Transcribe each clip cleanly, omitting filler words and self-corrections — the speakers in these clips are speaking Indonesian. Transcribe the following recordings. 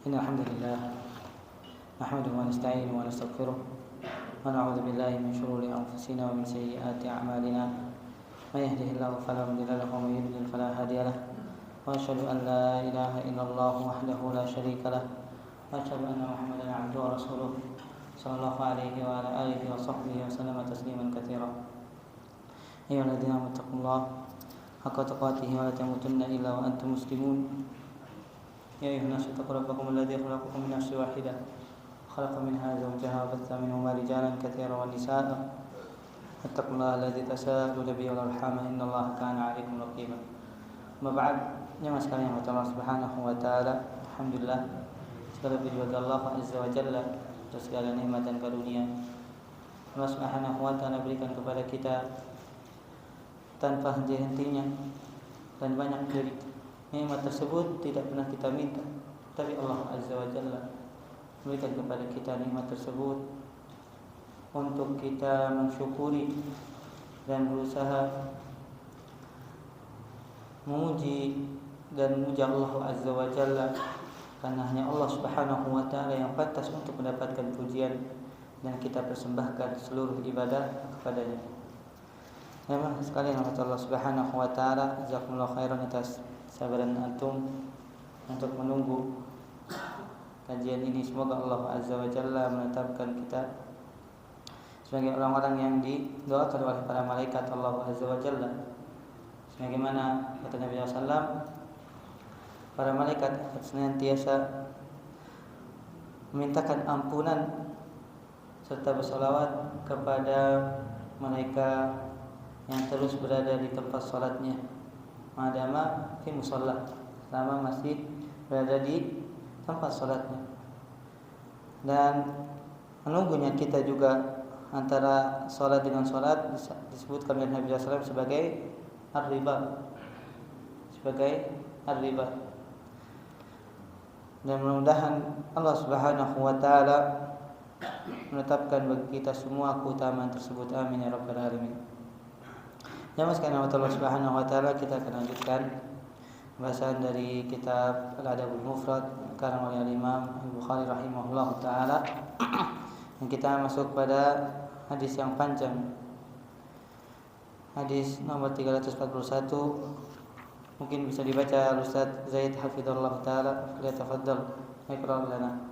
إن الحمد لله نحمده ونستعينه ونستغفره ونعوذ بالله من شرور أنفسنا ومن سيئات أعمالنا من يهده الله فلا مضل له ومن يضلل فلا هادي له وأشهد أن لا إله إلا الله وحده لا شريك له وأشهد أن محمدا عبده ورسوله صلى الله عليه وعلى آله وصحبه وسلم تسليما كثيرا أيها الذين آمنوا اتقوا الله حق تقاته ولا تموتن إلا وأنتم مسلمون يا أيها الناس اتقوا ربكم الذي خلقكم من نفس واحدة خلق منها زوجها وبث منهما رجالا كثيرا ونساء اتقوا الله الذي تساءلون به والأرحام إن الله كان عليكم رقيبا. أما بعد, jemaah sekalian yang Allah Subhanahu wa taala, alhamdulillah segala puji bagi Allah Azza wa Jalla atas segala nikmat dan karunia Allah Subhanahu wa taala berikan kepada kita tanpa henti-hentinya, dan banyak dari nikmat tersebut tidak pernah kita minta, tapi Allah Azza wa Jalla berikan kepada kita nikmat tersebut untuk kita mensyukuri dan berusaha memuji dan memuja Allah Azza wa Jalla, karena hanya Allah Subhanahu wa taala yang pantas untuk mendapatkan pujian, dan kita persembahkan seluruh ibadah kepadanya. Memang sekalian Allah Subhanahu wa taala, jazakumullah khairan atas sabaran antum untuk menunggu kajian ini. Semoga Allah Azza wa Jalla menetapkan kita sebagai orang-orang yang didoakan oleh para malaikat Allah Azza wa Jalla. Sebagaimana kata Nabi SAW, para malaikat senantiasa memintakan ampunan serta bersalawat kepada mereka yang terus berada di tempat salatnya, madama fi musalla, selama masih berada di tempat salatnya. Dan menunggunya kita juga antara salat dengan salat disebutkan oleh Nabi SAW sebagai ar-riba, dan mudah-mudahan Allah Subhanahu wa taala menetapkan bagi kita semua keutamaan tersebut, amin ya rabbal alamin. Jemaah sekalian Allah Subhanahu wa taala, kita akan lanjutkan pembahasan dari kitab Al-Adabul Mufrad karang oleh Imam Al-Bukhari rahimahullah taala. Dan kita masuk pada hadis yang panjang, hadis nomor 341. Mungkin bisa dibaca Ustaz Zaid hafizallahu taala, lihatafadhal iqra lana.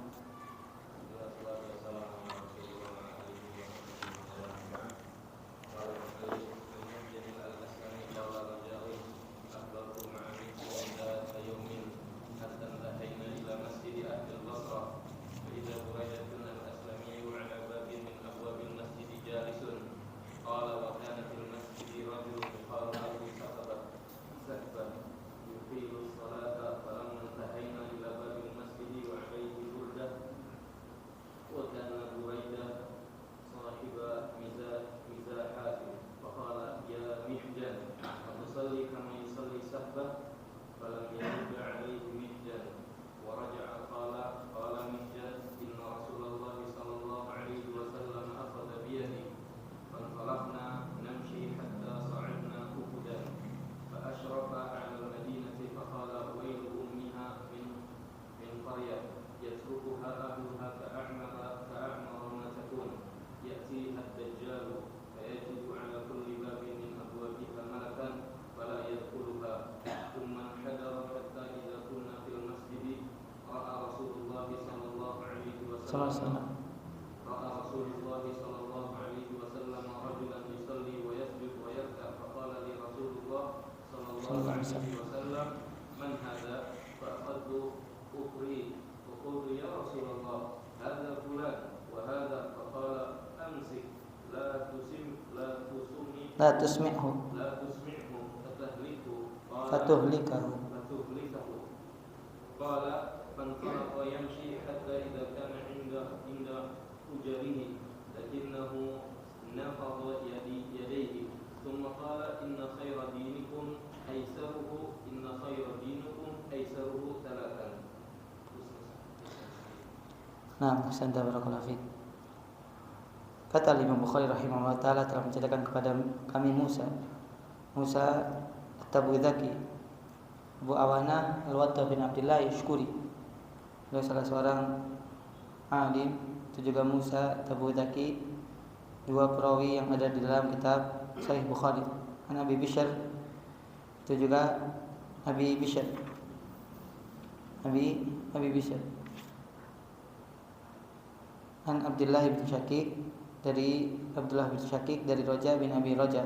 لا تسمعه فتهلكه. قال فانطلق يمشي حتى إذا كان عند أجره لكنه نفض يديه ثم قال إن خير دينكم أيسره ثلاثا. Nah, Santa barakallahu fiik. Kata Imam Bukhari rahimahullah taala telah menceritakan kepada kami Musa At-Tabuzaki, Abu Awana Al-Watta bin Abdullah Yashkuri, beliau salah seorang alim. Itu juga Musa Tabuzaki, dua perawi yang ada di dalam kitab Sahih Bukhari. Abi Bishr, itu juga Abi Bishr, Abi Bishr. An Abdullah bin Syakik, dari Abdullah bin Syakik dari Raja bin Abi Raja,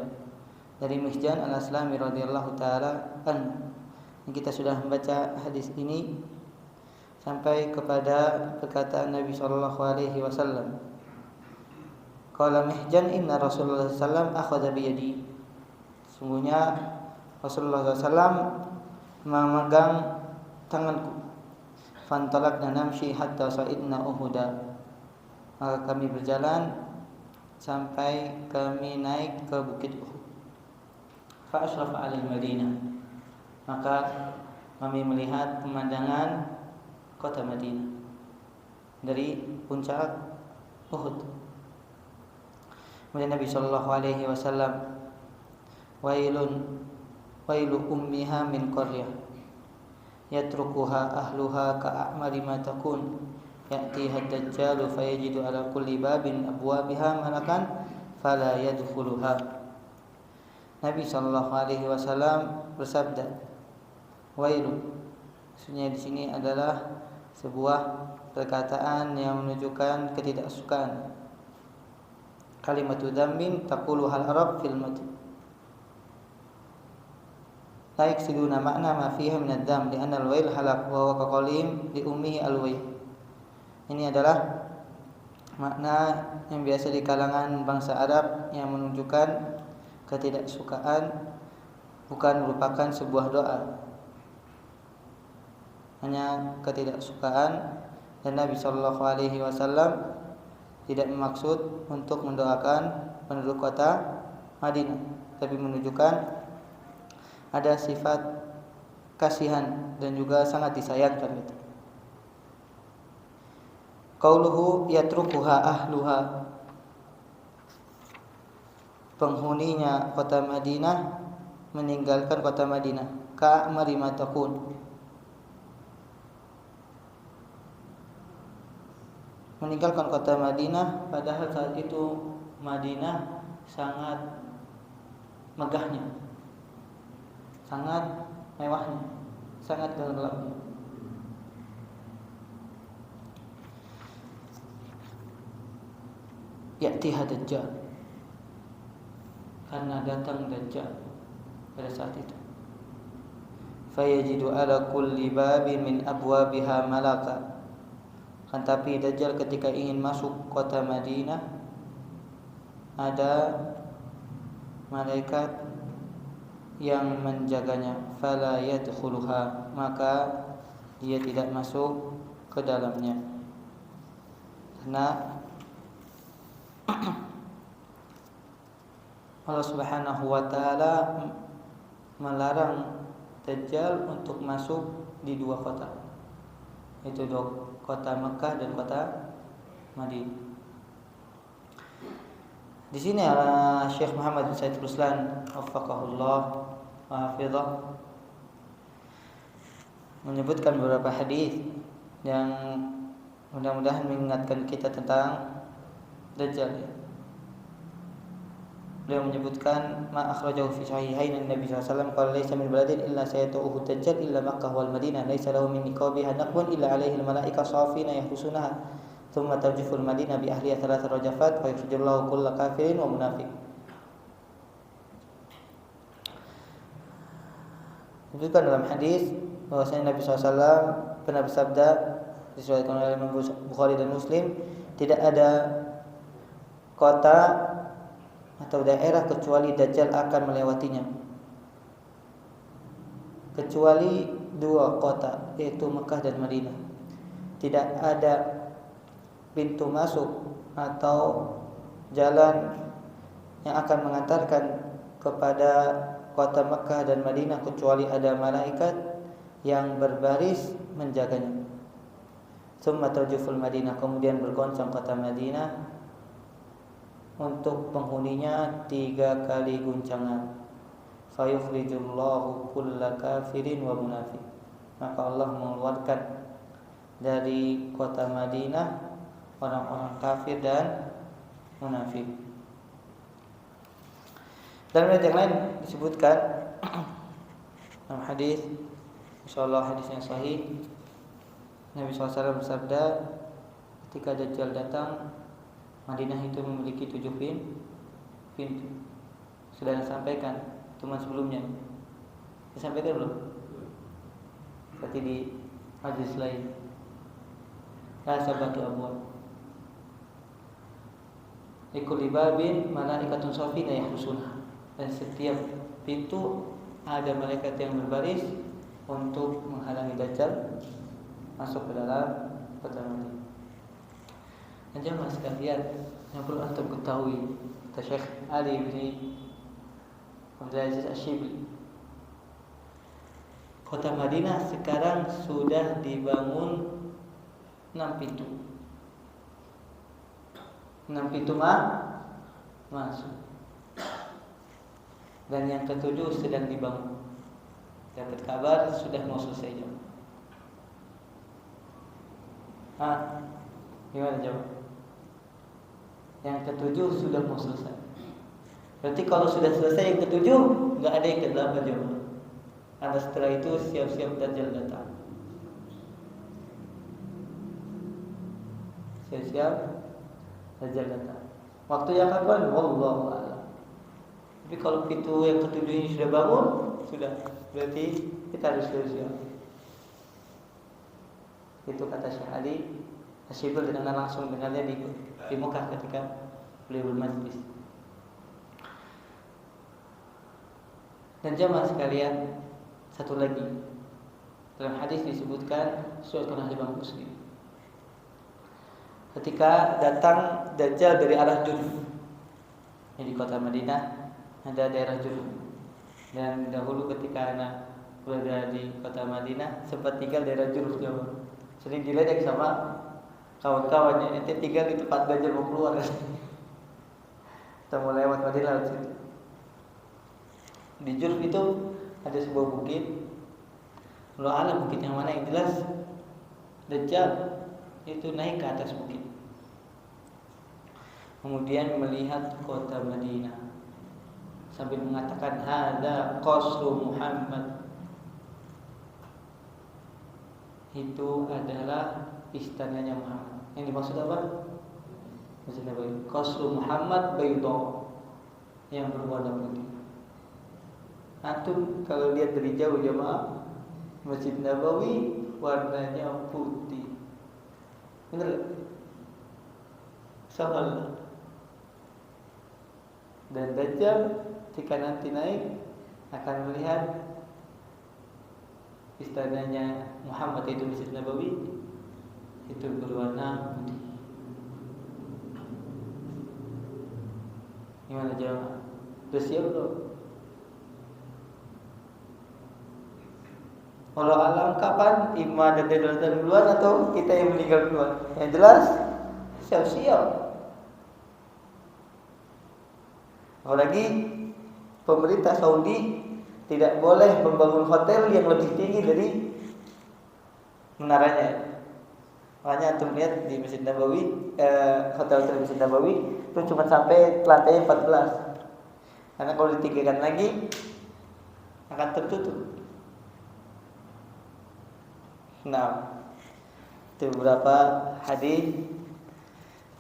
dari Mihjan al-Aslami radhiyallahu taala an. Kita sudah membaca hadis ini sampai kepada perkataan Nabi sallallahu alaihi wasallam. Qala Mihjan, inna Rasulullah sallallahu alaihi wasallam akhadha bi yadi. Sungguhnya Rasulullah SAW memegang tanganku. Fantalaqna namshi hatta sa'idna Uhuda. Maka kami berjalan sampai kami naik ke bukit Uhud. Fa asrafa 'alal Madinah. Maka kami melihat pemandangan kota Madinah dari puncak Uhud. Kemudian Nabi sallallahu alaihi wasallam, wailu ummiha min qaryah yatrukuha ahluha ka'amali ma takun ya'tiha ad-dajjalu fayajidu ala kulli babin abwabiha malakan fala yadkhuluha. Nabi sallallahu alaihi wasallam bersabda, wailu, maksudnya di sini adalah sebuah perkataan yang menunjukkan ketidaksukaan. Kalimatu dzammin taquluhal arab fil mad. La yaksiduna makna ma fiha min ad-dam li anna al-wail halak wa huwa kaqalim li ummihi al-wail. Ini adalah makna yang biasa di kalangan bangsa Arab yang menunjukkan ketidaksukaan, bukan merupakan sebuah doa. Hanya ketidaksukaan, dan Nabi sallallahu alaihi wasallam tidak bermaksud untuk mendoakan penduduk kota Madinah, tapi menunjukkan ada sifat kasihan dan juga sangat disayangkan gitu. Qauluhu yatrukuha ahluha, penghuninya kota Madinah meninggalkan kota Madinah. Ka'amari ma takun, meninggalkan kota Madinah padahal saat itu Madinah sangat megahnya, sangat mewahnya, sangat gelapnya. Ya'tiha Dajjal, karena datang Dajjal pada saat itu. Fayajidu ala kulli babin min abwabiha malaka. Tapi Dajjal ketika ingin masuk kota Madinah, ada malaikat yang menjaganya. Fala yadkhuluha, maka dia tidak masuk ke dalamnya. Karena Allah Subhanahu wa taala melarang Dajjal untuk masuk di dua kota, yaitu kota Mekah dan kota Madinah. Di sini Syekh Muhammad bin Said Ruslan waffaqahullah wa hafizah menyebutkan beberapa hadis yang mudah-mudahan mengingatkan kita tentang Dajjal. Beliau menyebutkan ma akhrajahu fi sahihain Nabi sallallahu alaihi wasallam qala laysa min baladin illa sayatuhu Dajjal illa Makkah wal Madinah laysa lahu min niqabiha naqbun illa alaihi al malaika safina yahrusunaha thumma tarjuful Madinah bi ahliha thalath rajafat wa yukhrijullahu kulla kafirin wa munafiq. Disebutkan dalam hadis bahwasanya Nabi sallallahu alaihi wasallam pernah bersabda, disebutkan oleh Imam Bukhari dan Muslim, tidak ada kota atau daerah kecuali Dajjal akan melewatinya, kecuali dua kota, yaitu Mekah dan Madinah. Tidak ada pintu masuk atau jalan yang akan mengantarkan kepada kota Mekah dan Madinah kecuali ada malaikat yang berbaris menjaganya. Tsumma tarjuful Madinah, kemudian bergoncang kota Madinah untuk penghuninya 3 kali guncangan. Fayukhrijullahu kulla kafirin wa munafiq, maka Allah mengeluarkan dari kota Madinah orang-orang kafir dan munafik. Dalam riwayat yang lain disebutkan dalam hadis, insyaallah hadis yang sahih, Nabi SAW bersabda, ketika Dajjal datang, Madinah itu memiliki 7 pintu. Sudah disampaikan teman sebelumnya. Disampaikan belum? Seperti di hadis lain. La sabatu abwab. Likulli babin malaikatun safina yahrusunha. Dan setiap pintu ada malaikat yang berbaris untuk menghalangi Dajjal masuk ke dalam kota Madinah. Dan jemaah sekalian, yang perlu antum ketahui, kata Syekh Ali bin Abdul Aziz Asy-Syibli, kota Madinah sekarang sudah dibangun 6 pintu. 6 pintu masuk. Dan yang ketujuh sedang dibangun. Dapat kabar sudah mau selesai jam. Gimana jawab? Yang ketujuh sudah mau selesai. Berarti kalau sudah selesai yang ketujuh, nggak ada yang ke-8 jawab. Karena setelah itu siap-siap Dajjal datang. Siap-siap Dajjal datang. Waktunya kapan? Wallahu a'lam. Tapi kalau pintu yang ketujuh ini sudah bangun, sudah, berarti kita harus siap-siap. Itu kata Syekh Ali Asy-Syibli dengan langsung dengannya di Mekah ketika beliau bermajlis. Dan jemaah sekalian, satu lagi dalam hadis disebutkan surat Imam Muslim, ketika datang Dajjal dari arah Jurf, di kota Madinah ada daerah Jurf. Dan dahulu ketika anak berada di kota Madinah sempat tinggal daerah Jurf Jawa. Sering diledek sama kawan-kawannya, ente tinggal di tempat Dajjal mau keluar. Kita mau lewat Madinah di situ. Di Jurf itu ada sebuah bukit. Kalau alam bukit yang mana, yang jelas Dajjal itu naik ke atas bukit, kemudian melihat kota Madinah sambil mengatakan hadza qasru Muhammad. Itu adalah istananya Muhammad. Yang dimaksud apa? Masjid Nabawi. Qasru Muhammad bayda, yang berwarna putih. Antum kalau lihat dari jauh jemaah, Masjid Nabawi warnanya putih. Benar? Soal. Dan Dajjal jika nanti naik akan melihat istananya Muhammad, itu Masjid Nabawi, itu berwarna putih. Gimana jawab? Sudah siap belum? Kalau alam kapan? Iman dan datang duluan atau kita yang meninggal duluan? Yang jelas siap-siap. Apalagi pemerintah Saudi tidak boleh membangun hotel yang lebih tinggi dari menaranya. Makanya antum lihat di Masjid Nabawi, hotel Masjid Nabawi itu cuma sampai lantai 14. Karena kalau ditinggikan lagi akan tertutup. Nah, itu beberapa hadis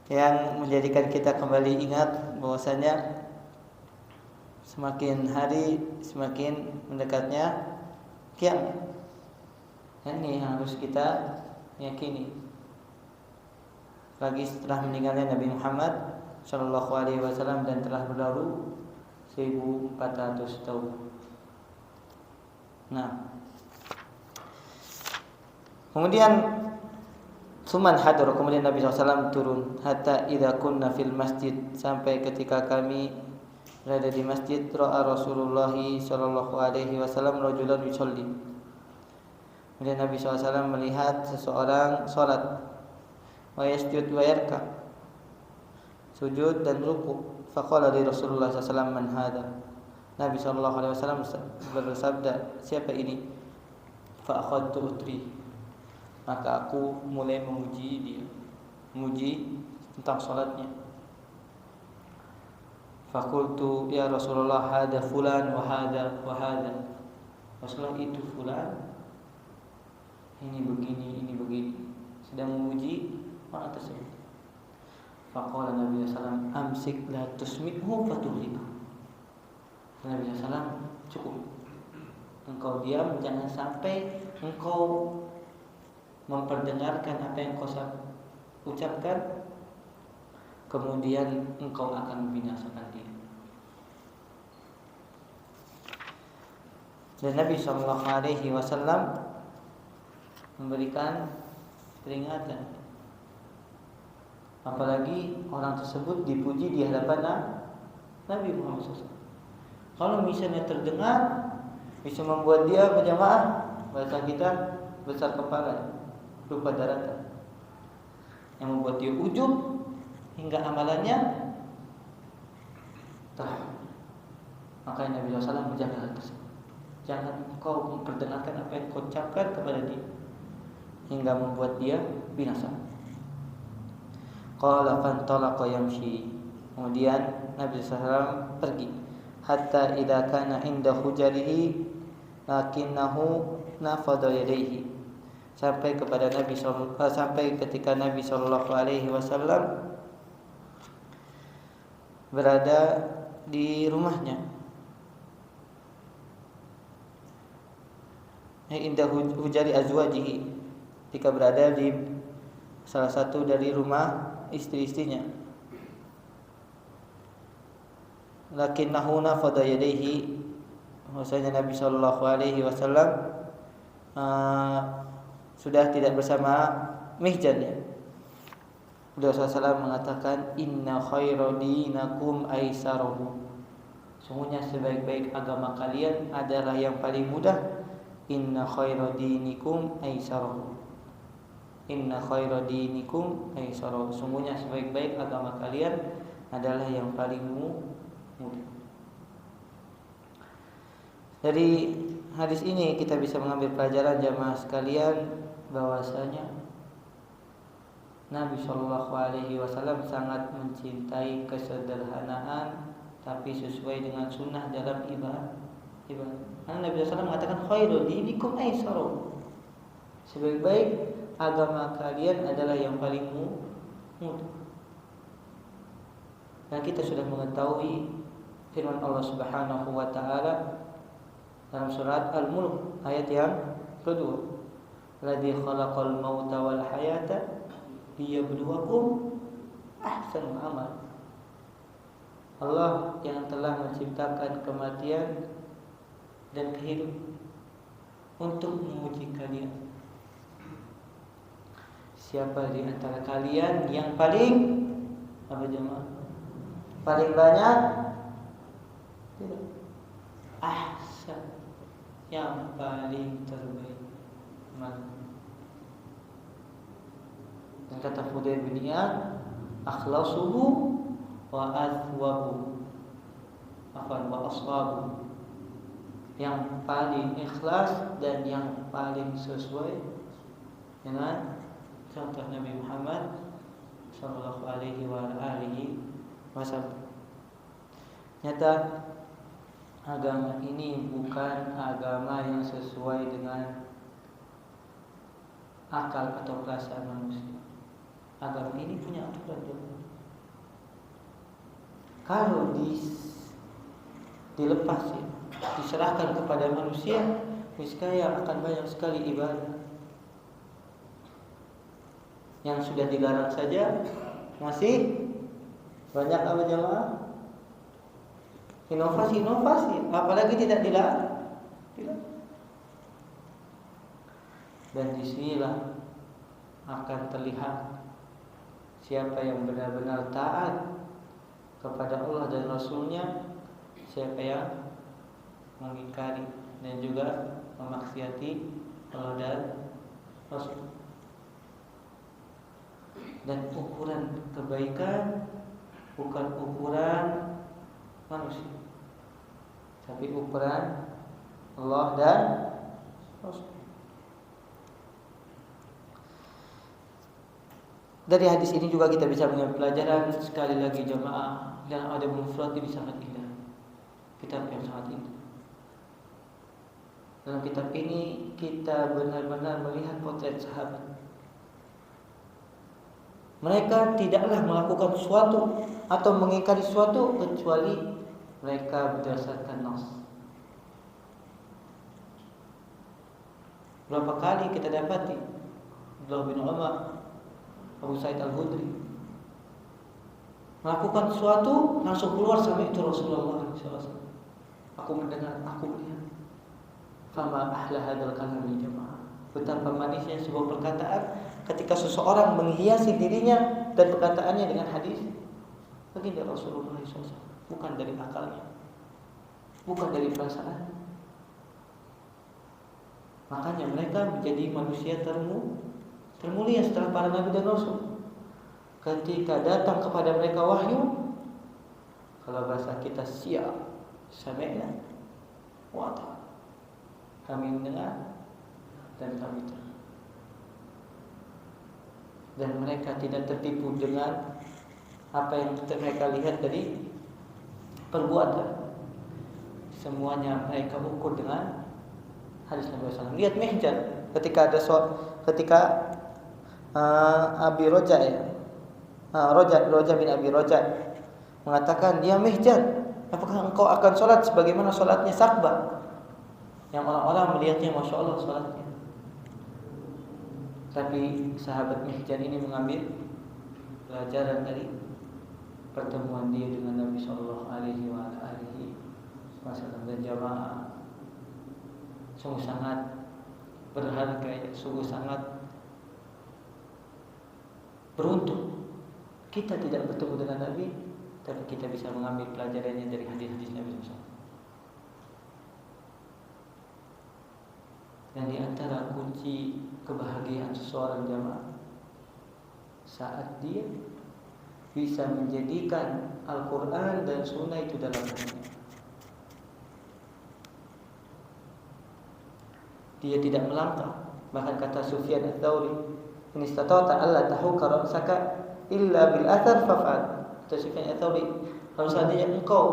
yang menjadikan kita kembali ingat bahwasanya semakin hari semakin mendekatnya kiamat. Ini yang harus kita yakini. Lagi setelah meninggalnya Nabi Muhammad Shallallahu Alaihi Wasallam dan telah berlalu 1400 tahun. Nah, kemudian Suman hadir, kemudian Nabi SAW turun hatta idza kunna fil masjid, sampai ketika kami berada di masjid, ra'a Rasulullah sallallahu alaihi wasallam rajulan yusalli. Kemudian Nabi SAW melihat seseorang salat, wa yasjud wa yarka, sujud dan ruku. Faqala li Rasulullah SAW man hadha. Nabi sallallahu alaihi wasallam bersabda, siapa ini? Fa akhadtu utri. maka aku mulai memuji dia, memuji tentang salatnya. Faqultu ya Rasulullah, hada fulan wa hada wa hada. Rasulullah, itu fulan, ini begini, ini begini. Sedang memuji orang tersebut. Faqala Nabi sallallahu alaihi wasallam, amsik la tusmi'hu fatuhliku. Nabi sallallahu alaihi wasallam, cukup. Engkau diam, jangan sampai engkau memperdengarkan apa yang kau ucapkan, kemudian engkau akan membinasakan dia. Dan Nabi sallallahu alaihi wasallam memberikan peringatan. Apalagi orang tersebut dipuji di hadapan Nabi Muhammad SAW. Kalau misalnya terdengar, bisa membuat dia berjamaah, bahasa kita besar kepala, lupa daratan, yang membuat dia ujub hingga amalannya terhalang. Makanya Nabi SAW menjaga hal tersebut. Jangan kau memperdengarkan apa yang kau ucapkan kepada dia hingga membuat dia binasa. Qala fantalaqa yamshi. Kemudian Nabi SAW pergi. Hatta idza kana inda hujarihi lakinnahu nafadha yadayhi. Sampai ketika Nabi sallallahu alaihi wasallam berada di rumahnya. Inda hujari azwajihi, ketika berada di salah satu dari rumah istri-istrinya. Lakinnahu nafadha yadayhi, maksudnya Nabi sallallahu alaihi wasallam sudah tidak bersama mihjannya. Beliau SAW mengatakan, inna khairu dinakum aisaruhu. Sungguhnya sebaik-baik agama kalian adalah yang paling mudah. Inna khairu dinikum aisaruhu. Inna khairu dinikum aisaruhu. Sungguhnya sebaik-baik agama kalian adalah yang paling mudah. Dari hadis ini kita bisa mengambil pelajaran jamaah sekalian, bahwasanya Nabi Shallallahu Alaihi Wasallam sangat mencintai kesederhanaan, tapi sesuai dengan sunnah dalam ibadah. Karena Nabi SAW mengatakan khairul dinikum aisaruh. Sebaik-baik agama kalian adalah yang paling mudah. Dan kita sudah mengetahui firman Allah Subhanahu wa taala dalam surat Al-Mulk ayat yang kedua, "Ladzi khalaqal mauta wal hayata liyabluwakum ahsanul amal." Allah yang telah menciptakan kematian dan kehidupan untuk menguji kalian. Siapa di antara kalian yang paling paling banyak? Tidak. Ahsan, yang paling terbaik. Dan kata Fudail bin Iyad, akhlasuhu wa athwabu, wa aswabu, yang paling ikhlas dan yang paling sesuai dengan contoh Nabi Muhammad sallallahu alaihi wasallam. Nyata agama ini bukan agama yang sesuai dengan akal atau perasaan manusia. Agama ini punya aturan juga. Kalau dilepas ya, diserahkan kepada manusia, niscaya akan banyak sekali ibadah yang sudah dilarang saja masih banyak apa jemaah? Inovasi, apalagi tidak dilarang. Dan disinilah akan terlihat siapa yang benar-benar taat kepada Allah dan Rasulnya, siapa yang mengingkari dan juga memaksiati Allah dan Rasul. Dan ukuran kebaikan bukan ukuran manusia, tapi ukuran Allah dan Rasul. Dari hadis ini juga kita bisa mengambil pelajaran sekali lagi jemaah, dan ada mufrad ini sangat indah. Kitab yang sangat indah. Dalam kitab ini kita benar-benar melihat potret sahabat. Mereka tidaklah melakukan sesuatu atau mengingkari sesuatu kecuali mereka berdasarkan nas. Berapa kali kita dapati Abdullah bin Umar, Abu Sa'id Al-Khudri melakukan sesuatu langsung keluar sama itu Rasulullah SAW. Aku mendengar, aku melihat. Fama ahla hadzal kalami jamaah. Betapa manisnya sebuah perkataan ketika seseorang menghiasi dirinya dan perkataannya dengan hadis baginda Rasulullah SAW, bukan dari akalnya, bukan dari perasaan. Makanya mereka menjadi manusia termulia setelah para nabi dan rasul. Ketika datang kepada mereka wahyu, kalau bahasa kita siap, sami'na wa ata'na. Kami mendengar dan kami taat. Dan mereka tidak tertipu dengan apa yang mereka lihat dari perbuatan. Semuanya mereka ukur dengan hadis Nabi SAW. Lihat Mihjan ketika Abi Roja ya, Roja bin Abi Roja mengatakan, dia Mihjan, apakah engkau akan sholat sebagaimana sholatnya Sakbah? Yang orang-orang melihatnya Masya Allah sholatnya. Tapi sahabat Mihjan ini mengambil pelajaran dari pertemuan dia dengan Nabi Sallallahu Alaihi Wasallam dan jamaah. Sungguh sangat berharga, sungguh sangat beruntung kita tidak bertemu dengan Nabi, tapi kita bisa mengambil pelajarannya dari hadis-hadis Nabi SAW. Dan di antara kunci kebahagiaan seseorang jamaah, saat dia bisa menjadikan Al-Quran dan Sunnah itu dalam hatinya. Dia tidak melangkah. Bahkan kata Sufyan Ats-Tsauri, "In istata'ta alla tahuka ra'saka illa bil athar faf'al." Kata Sufyan Ats-Tsauri, kalau seandainya engkau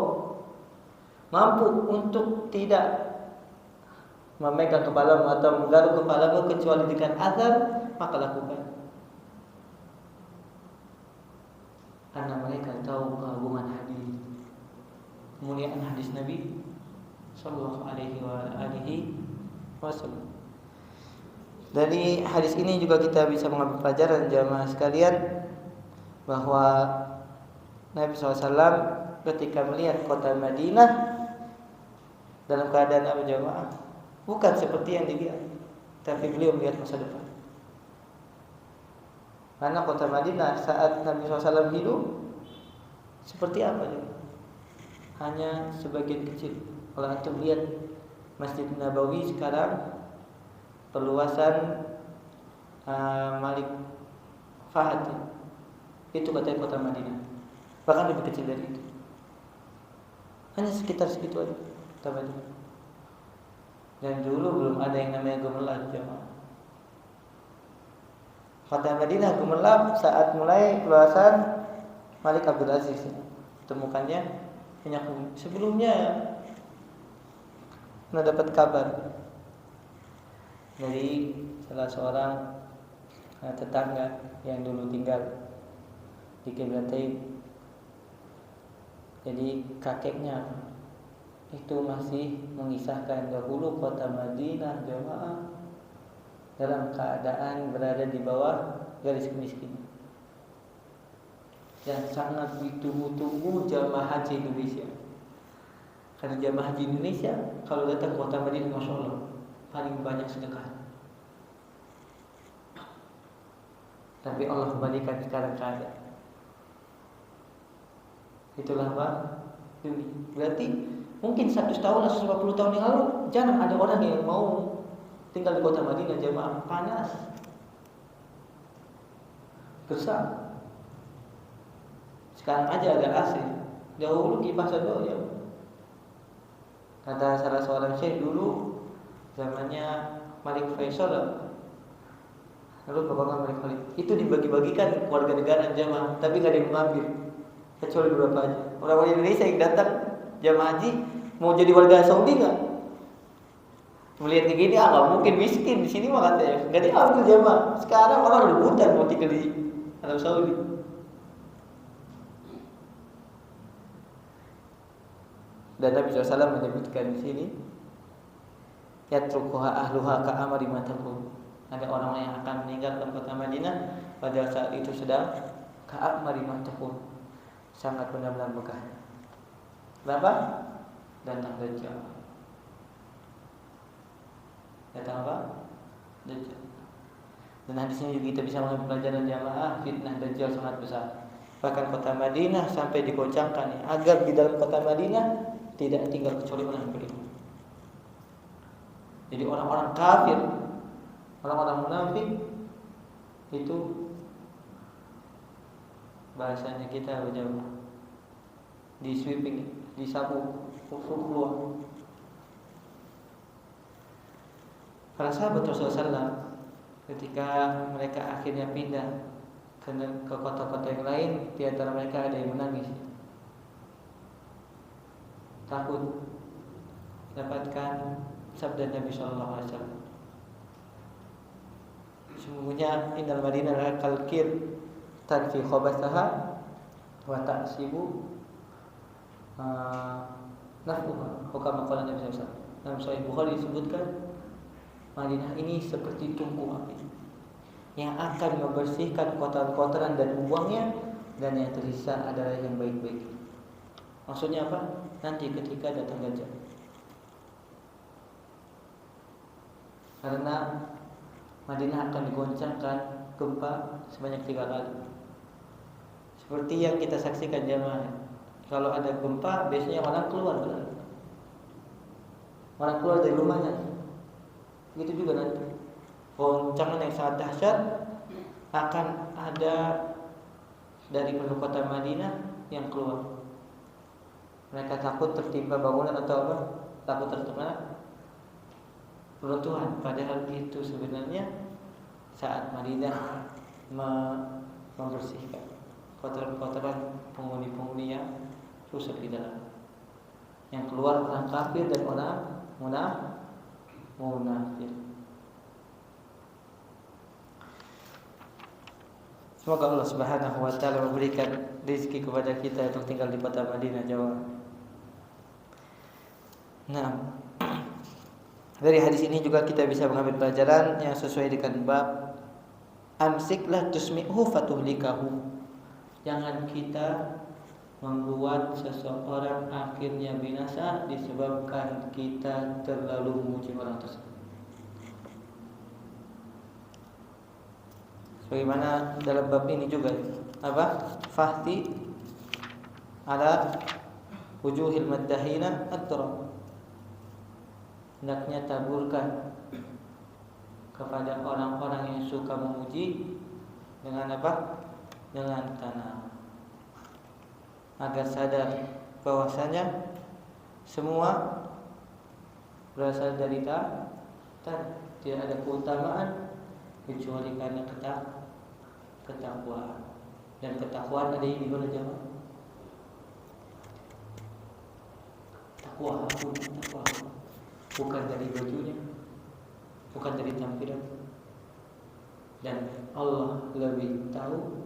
mampu untuk tidak memegang kepalamu atau menggaruk kepalamu kecuali dengan azab, maka lakukan. Karena mereka tahu keagungan hadis, kemuliaan hadis Nabi Sallallahu Alaihi Wasallam. Dari hadis ini juga kita bisa mengambil pelajaran jamaah sekalian, bahwa Nabi SAW ketika melihat kota Madinah dalam keadaan apa jamaah? Bukan seperti yang dilihat, tapi beliau melihat masa depan. Karena kota Madinah saat Nabi SAW hidup seperti apa dia? Hanya sebagian kecil. Kalau antum lihat Masjid Nabawi sekarang, perluasan Malik Fahad, itu katanya kota Madinah. Bahkan lebih kecil dari itu. Hanya sekitar segitu aja kota Madinah. Dan dulu belum ada yang namanya gemerlap jemaah. Kota Madinah gemerlap saat mulai perluasan Malik Abdul Aziz. Temukannya minyak bumi. Sebelumnya pernah dapat kabar dari salah seorang tetangga yang dulu tinggal di Kiblatain. Jadi kakeknya itu masih mengisahkan dahulu kota Madinah jemaah dalam keadaan berada di bawah garis kemiskinan, dan sangat ditunggu-tunggu jamaah haji Indonesia. Karena jamaah haji Indonesia kalau datang ke kota Madinah, Masya Allah, paling banyak sedekah. Tapi Allah kembalikan sekarang keadaan. Itulah Pak Yuni. Berarti mungkin 100 tahun atau 50 tahun yang lalu jarang ada orang yang mau tinggal di kota Madinah jemaah. Panas, gersang. Sekarang aja ada AC. Dahulu kipas saja ya. Kata salah seorang syekh dulu, zamannya Malik Faisal, Lalu Bapak ngambil Khalid. Itu dibagi-bagikan keluarga negaraan jamaah, tapi nggak ada yang mengambil kecuali beberapa aja. Orang-orang Indonesia yang datang jamaah haji mau jadi warga Saudi nggak? Melihat kayak gini, nggak mungkin miskin di sini mah katanya. Nggak diambil jamaah. Sekarang orang rebutan mau tinggal di Arab Saudi. Dan Nabi SAW menyebutkan di sini, yatrukuha ahluha ka'amari mataku. Ada orang yang akan meninggalkan kota Madinah pada saat itu sedang ka'amari mataku, sangat benar-benar megah. Kenapa? Datang Dajjal. Datang apa? Dajjal. Dan hadis ini juga kita bisa mengambil pelajaran jamaah, fitnah Dajjal sangat besar. Bahkan kota Madinah sampai digoncangkan agar di dalam kota Madinah tidak tinggal kecuali orang beriman. Jadi orang-orang kafir, orang-orang munafik itu bahasanya kita berjamaah di sweeping, disapu keluar. Para sahabat Rasulullah SAW ketika mereka akhirnya pindah ke kota-kota yang lain, di antara mereka ada yang menangis, takut dapatkan sabda Nabi Sallallahu Alaihi Wasallam. Sesungguhnya innal Madinah la kalkir tanfi khabathaha wa ta'sibu naf'uha. Kama qala Nabi Sallallahu Alaihi Wasallam. Dalam Sahih Bukhari disebutkan Madinah ini seperti tungku api yang akan membersihkan kotoran-kotoran dan buangnya, dan yang tersisa adalah yang baik-baik. Maksudnya apa? Nanti ketika datang Dajjal. Karena Madinah akan digoncangkan gempa sebanyak 3 kali. Seperti yang kita saksikan jamaah. Kalau ada gempa biasanya orang keluar, benar? Orang keluar dari rumahnya. Begitu juga nanti goncangan yang sangat dahsyat akan ada dari penduduk kota Madinah yang keluar. Mereka takut tertimpa bangunan atau apa? Takut tertimpa runtuhan. Padahal itu sebenarnya saat Madinah membersihkan kotoran-kotoran penghuni-penghuni yang rusak di dalam. Yang keluar orang kafir dan orang munafik. Semoga Allah Subhanahu wa taala memberikan rezeki kepada kita untuk tinggal di kota Madinah, Jawa. Nah, dari hadis ini juga kita bisa mengambil pelajaran yang sesuai dengan bab amsiklah tusmi'hu fatuhlikahu. Jangan kita membuat seseorang akhirnya binasa disebabkan kita terlalu memuji orang tersebut. Sebagaimana dalam bab ini juga apa? Fahti ala wujuhil maddahina at-turab. Hendaknya taburkan kepada orang-orang yang suka memuji dengan apa? Dengan tanah. Agar sadar bahwasanya semua berasal dari tanah. Tidak ada keutamaan kecuali karena ketakwaan. Dan ketakwaan ada di mana jemaah? Takwa bukan dari bajunya, bukan dari tampilan. Dan Allah lebih tahu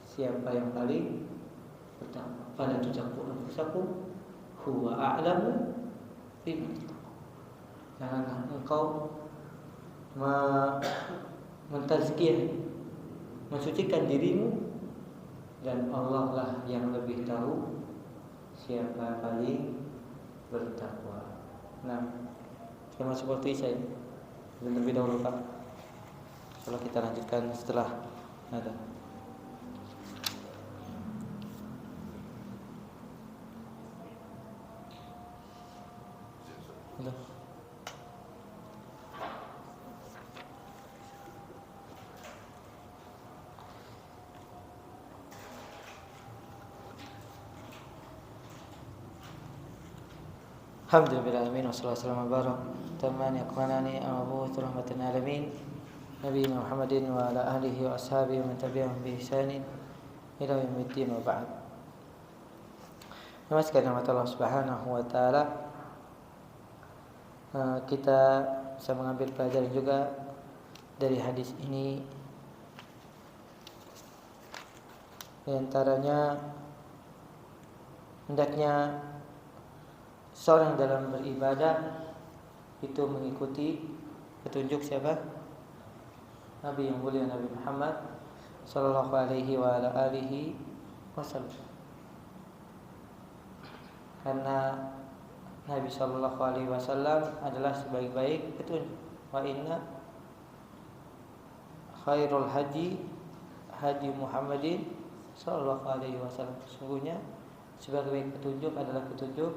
siapa yang paling bertakwa. Fala tuzakku anfusakum huwa a'lamu biman. Janganlah engkau mentazkiyah, mensucikan dirimu, dan Allah lah yang lebih tahu siapa paling bertakwa. Nah, sama seperti saya. Dan terlebih dahulu Pak, kalau kita lanjutkan setelah ada. Alhamdulillahirabbil alamin wassalatu wassalamu ala tamani aqwanani amabuth rahmatil alamin nabiyina Muhammadin wa ala alihi wa ashabihi wa man tabi'ahum bi ihsanin ila yaumiddin wa ba'd. Namaskar Allah Subhanahu wa taala. Kita bisa mengambil pelajaran juga dari hadis ini. Di antaranya hendaknya seorang dalam beribadah itu mengikuti petunjuk siapa? Nabi yang mulia, Nabi Muhammad sallallahu alaihi wa ala alihi wasallam. Karena Nabi sallallahu alaihi wasallam adalah sebaik-baik petunjuk. Wa inna khairul haji Muhammadin sallallahu alaihi wasallam. Sesungguhnya sebaik-baik petunjuk adalah petunjuk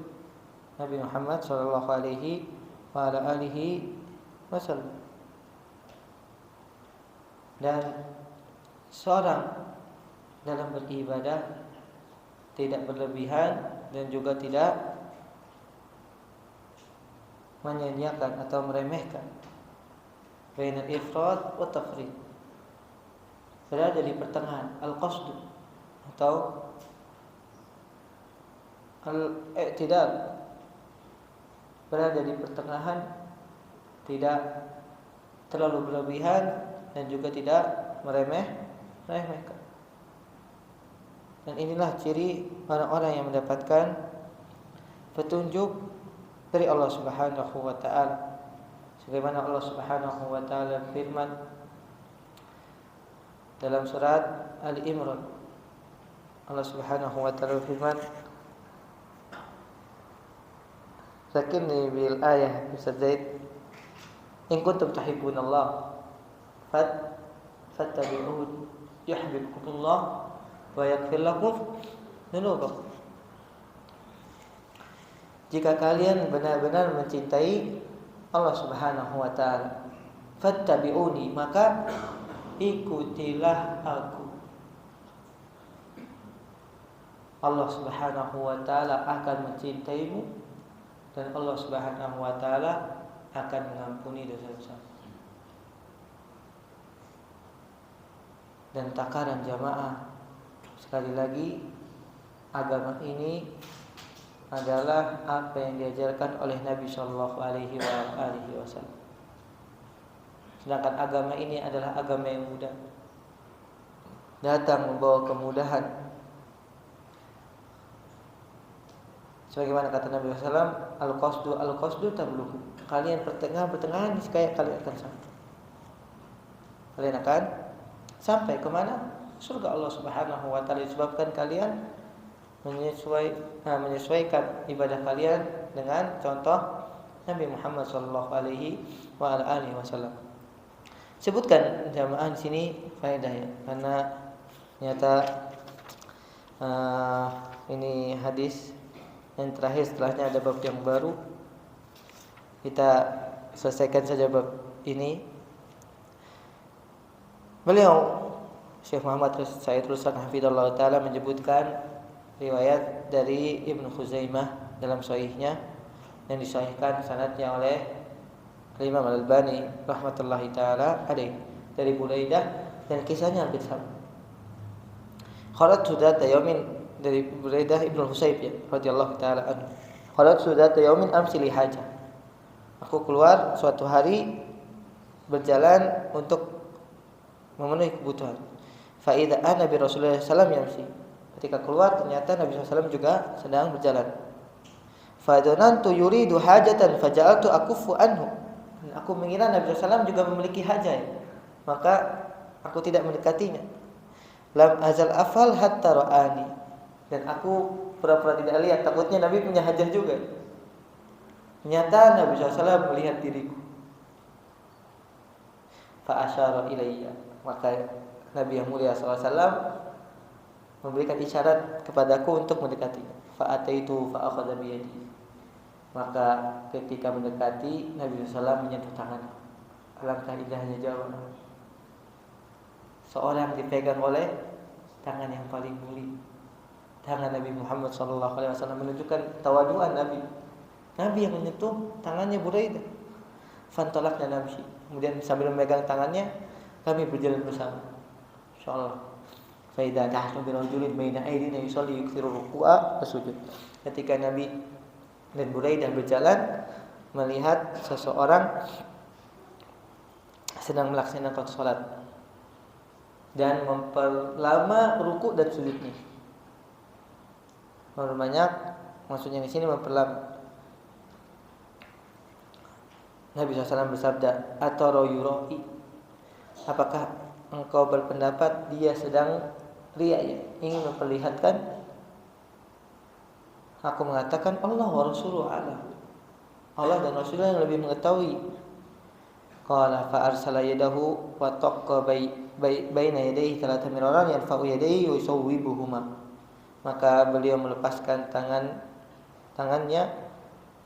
Nabi Muhammad sallallahu alaihi wa ala alihi wasallam. Dan seorang dalam beribadah tidak berlebihan dan juga tidak menyanyiakan atau meremehkan bainal ifrat wa tafrid, berada di pertengahan, al-qasd atau al-i'tidal, berada di pertengahan, tidak terlalu berlebihan dan juga tidak meremehkan. Dan inilah ciri orang-orang yang mendapatkan petunjuk dari Allah Subhanahu wa taala. Sebagaimana Allah Subhanahu wa taala firman dalam surat Ali Imran. Allah Subhanahu wa taala firman, "Zakinni bil ayah Ustaz Zaid, in kuntum tuhibbunallah fattabi'un yuhibbukumullah wa yaghfir lakum dzunubakum." Jika kalian benar-benar mencintai Allah Subhanahu wa taala, fattabi'uni, maka ikutilah aku. Allah Subhanahu wa taala akan mencintaimu dan Allah Subhanahu wa taala akan mengampuni dosa-dosa. Dan takaran jamaah, sekali lagi, agama ini adalah apa yang diajarkan oleh Nabi Shallallahu Alaihi Wasallam. Sedangkan agama ini adalah agama yang mudah, datang membawa kemudahan. Sebagaimana kata Nabi SAW, al-qasdu tablughu. Kalian pertengahan niscaya kalian akan sampai. Kalian akan sampai kemana? Surga Allah Subhanahu wa taala, disebabkan kalian menyesuaikan ibadah kalian dengan contoh Nabi Muhammad sallallahu alaihi wa ala alihi wasallam. Sebutkan jamaah di sini faedah ya, karena ternyata ini hadis yang terakhir, setelahnya ada bab yang baru. Kita selesaikan saja bab ini. Beliau Syekh Muhammad Said Ruslan hafizallahu taala menyebutkan riwayat dari Ibnu Khuzaimah dalam sahihnya yang disahihkan sanadnya oleh Imam Al-Albani rahmatullahi taala alaih, dari Buraidah, dan kisahnya hampir sama. Kharat sudata yaumin, dari Buraidah Ibnu Husayb ya radhiyallahu taala anhu. Kharat sudata yaumin amsi li hajah. Aku keluar suatu hari berjalan untuk memenuhi kebutuhan. Fa idza ana bi Rasulullah sallallahu alaihi wasallam. Ketika keluar ternyata Nabi SAW juga sedang berjalan. Fa dhanantu yuridu hajatan faja'altu akuffu anhu. Aku mengira Nabi SAW juga memiliki hajat, maka aku tidak mendekatinya. Lam azal afal hatta ra'ani. Dan aku pura-pura tidak lihat, takutnya Nabi punya hajat juga. Ternyata Nabi SAW melihat diriku. Fa asyara ilayya. Maka Nabi yang mulia SAW memberikan isyarat kepadaku untuk mendekatinya. Fa ataitu fa akhadha bi yadi. Maka ketika mendekati, Nabi SAW menyentuh tangannya. Alangkah indahnya jawaban. Seorang dipegang oleh tangan yang paling mulia, tangan Nabi Muhammad SAW, menunjukkan tawaduan Nabi. Nabi yang menyentuh tangannya Buraidah. Fantolaknya Nabi. Kemudian sambil memegang tangannya, kami berjalan bersama. Insyaallah. Fa idza tahnu bi rajulin baina aydina yusalli yukthiru ruku'a wa sujud. Ketika Nabi dan Buraidah berjalan melihat seseorang sedang melaksanakan salat dan memperlama ruku dan sujudnya. Memperbanyak, maksudnya di sini memperlama. Nabi SAW bersabda, "Atara yura'i, apakah engkau berpendapat dia sedang riya, ingin memperlihatkan?" Aku mengatakan, Allah wa rasuluhu a'lam. Allah dan Rasulullah yang lebih mengetahui. Qala fa arsala yadahu wa taqqa baina yadayhi thalatha miraran yarfa'u yadayhi wa yusawwibuhuma. Maka beliau melepaskan tangannya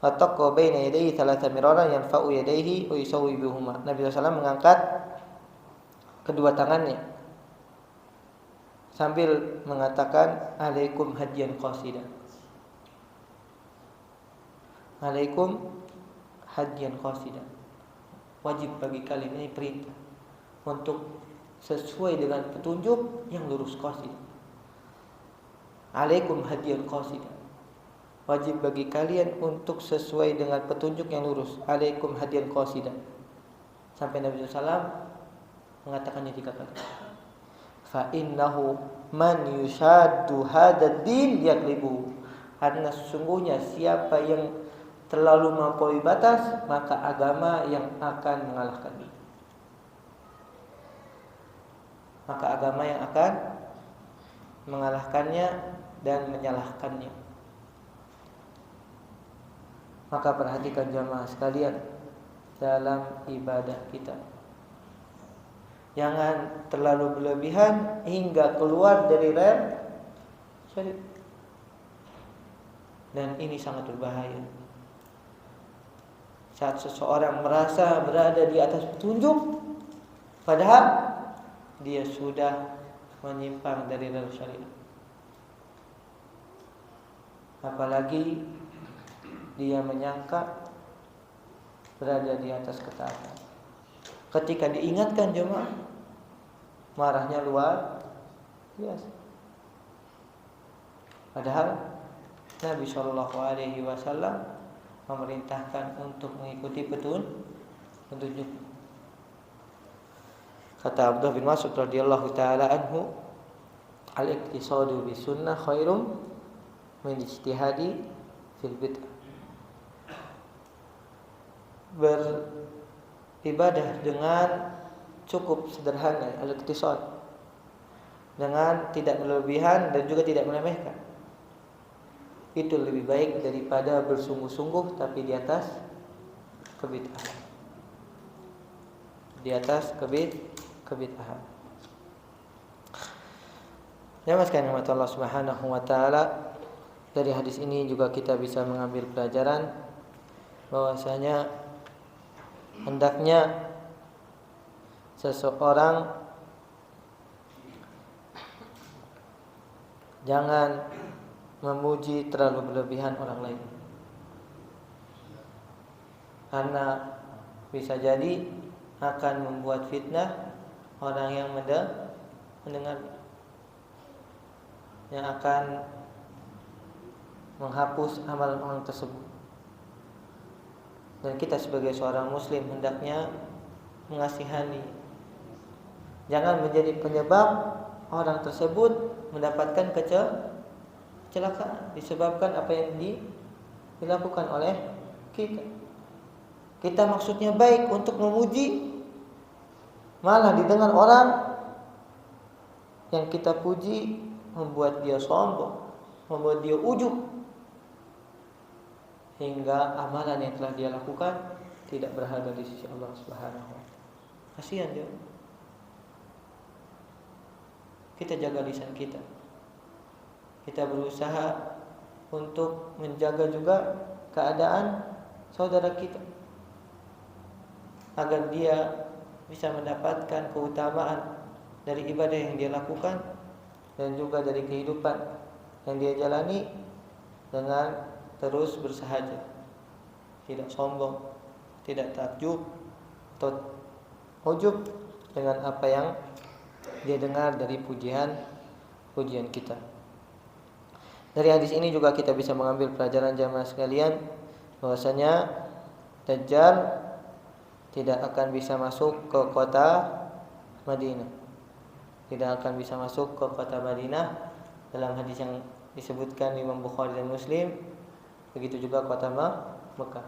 wa taqqa baina yadayhi thalatha miraran yarfa'u yadayhi wa yusawwibuhuma. Nabi SAW mengangkat kedua tangannya sambil mengatakan alaikum hadiyan qasida. Alaikum hadiyan qasida. Wajib bagi kalian, ini perintah untuk sesuai dengan petunjuk yang lurus, qasid. Alaikum hadiyan qasida. Wajib bagi kalian untuk sesuai dengan petunjuk yang lurus. Alaikum hadiyan qasida. Sampai Nabi SAW mengatakannya 3 kali. Fa innahu man yushaddu hadzal din yaglibu. Karena sesungguhnya siapa yang terlalu melampaui batas, maka agama yang akan mengalahkannya. Maka agama yang akan mengalahkannya dan menyalahkannya. Maka perhatikan jamaah sekalian dalam ibadah kita. Jangan terlalu berlebihan hingga keluar dari rel syariat. Dan ini sangat berbahaya. Saat seseorang merasa berada di atas petunjuk, padahal dia sudah menyimpang dari rel syariat. Apalagi dia menyangka berada di atas ketaatan. Ketika diingatkan jemaah, marahnya luar biasa. Padahal Nabi SAW memerintahkan untuk mengikuti petunjuk. Kata Abdullah bin Mas'ud radhiyallahu taala anhu, al-iqtisadu bis sunnah khairum min ijtihadi fil bid'ah. Beribadah dengan cukup sederhana, al-iqtisad, dengan tidak berlebihan dan juga tidak meremehkan, itu lebih baik daripada bersungguh-sungguh tapi di atas kebid'ahan. Di atas kebid'ahan. Ya mas kan Allah Subhanahu wa taala, dari hadis ini juga kita bisa mengambil pelajaran bahwasanya hendaknya seseorang jangan memuji terlalu berlebihan orang lain, karena bisa jadi akan membuat fitnah orang yang mendengar, yang akan menghapus amal orang tersebut. Dan kita sebagai seorang muslim hendaknya mengasihani, jangan menjadi penyebab orang tersebut mendapatkan kecelakaan disebabkan apa yang dilakukan oleh kita. Kita maksudnya baik untuk memuji, malah didengar orang yang kita puji membuat dia sombong, membuat dia ujub, hingga amalan yang telah dia lakukan tidak berharga di sisi Allah Subhanahu wa taala. Kasihan dia. Kita jaga lisan kita. Kita berusaha untuk menjaga juga keadaan saudara kita, agar dia bisa mendapatkan keutamaan dari ibadah yang dia lakukan dan juga dari kehidupan yang dia jalani dengan terus bersahaja, tidak sombong, tidak takjub atau ujub, dengan apa yang dia dengar dari pujian kita. Dari hadis ini juga kita bisa mengambil pelajaran jamaah sekalian bahwasanya Dajjal tidak akan bisa masuk ke kota Madinah. Tidak akan bisa masuk ke kota Madinah dalam hadis yang disebutkan Imam Bukhari dan Muslim. Begitu juga kota Mekah.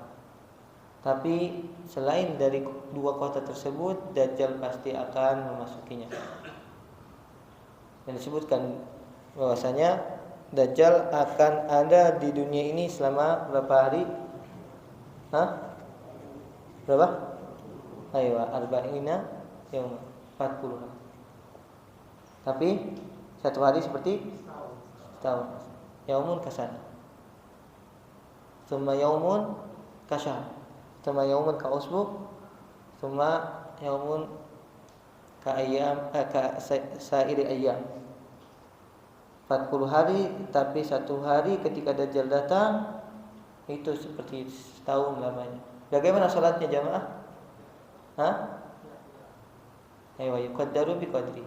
Tapi selain dari dua kota tersebut, Dajjal pasti akan memasukinya. Dan disebutkan bahwasanya Dajjal akan ada di dunia ini selama berapa hari? Berapa? Ayo, arba'ina yaum, 40 hari. Tapi satu hari seperti setahun. Yaumun kasana. Tsumma yaumun kasyahr. Tsumma yaumun ka usbu. Tsumma yaumun ka ayyam ka sa'iri ayyam. 40 hari, tapi satu hari ketika Dajjal datang itu seperti setahun lamanya. Bagaimana salatnya jamaah? Ayo yuqaddaru biqadri.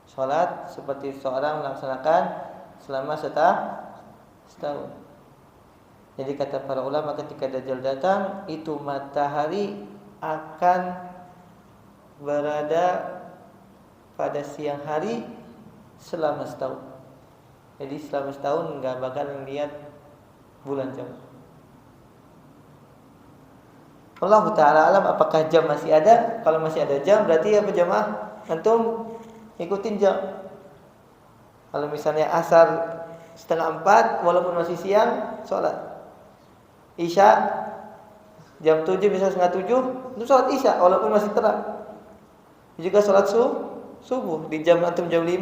Salat seperti seorang melaksanakan selama setahun. Jadi kata para ulama ketika Dajjal datang itu matahari akan berada pada siang hari selama setahun. Jadi selama setahun enggak bakal melihat bulan jam. Allah Ta'ala alam apakah jam masih ada? Kalau masih ada jam berarti apa jamaah? Antum ikutin jam. Kalau misalnya asar 3:30 walaupun masih siang sholat. Isya jam 7 bisa 6:30 itu sholat isya walaupun masih terang. Juga sholat subuh di jam antum jam 5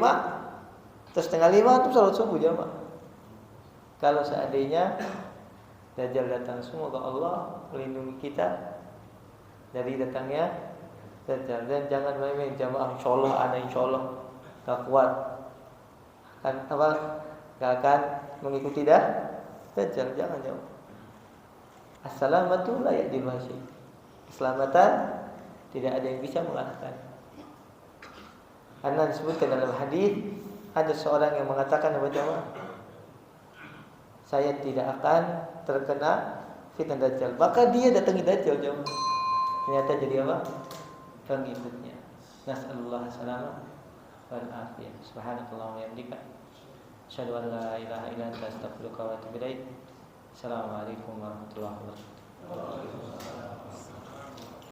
terus 4:30 antum sholat subuh jamaah. Kalau seandainya Dajjal datang, semoga Allah melindungi kita dari datangnya Dajjal. Dan jangan main-main jamaah, insyaallah ana insyaallah gak kuat gak akan mengikuti Dajjal. Jangan jauh. As-salamatu la ya'dil wahsy. Keselamatan tidak ada yang bisa mengalahkan. Karena disebutkan dalam hadis ada seorang yang mengatakan kepada jamaah, saya tidak akan terkena fitnah Dajjal. Maka dia datangi Dajjal jamaah. Ternyata jadi apa? Pengikutnya. Nas'alullah salamah wal afiyah. Subhanakallah wa bihamdika asyhadu an la ilaha illa anta astaghfiruka wa atubu ilaik. Assalamualaikum warahmatullahi wabarakatuh.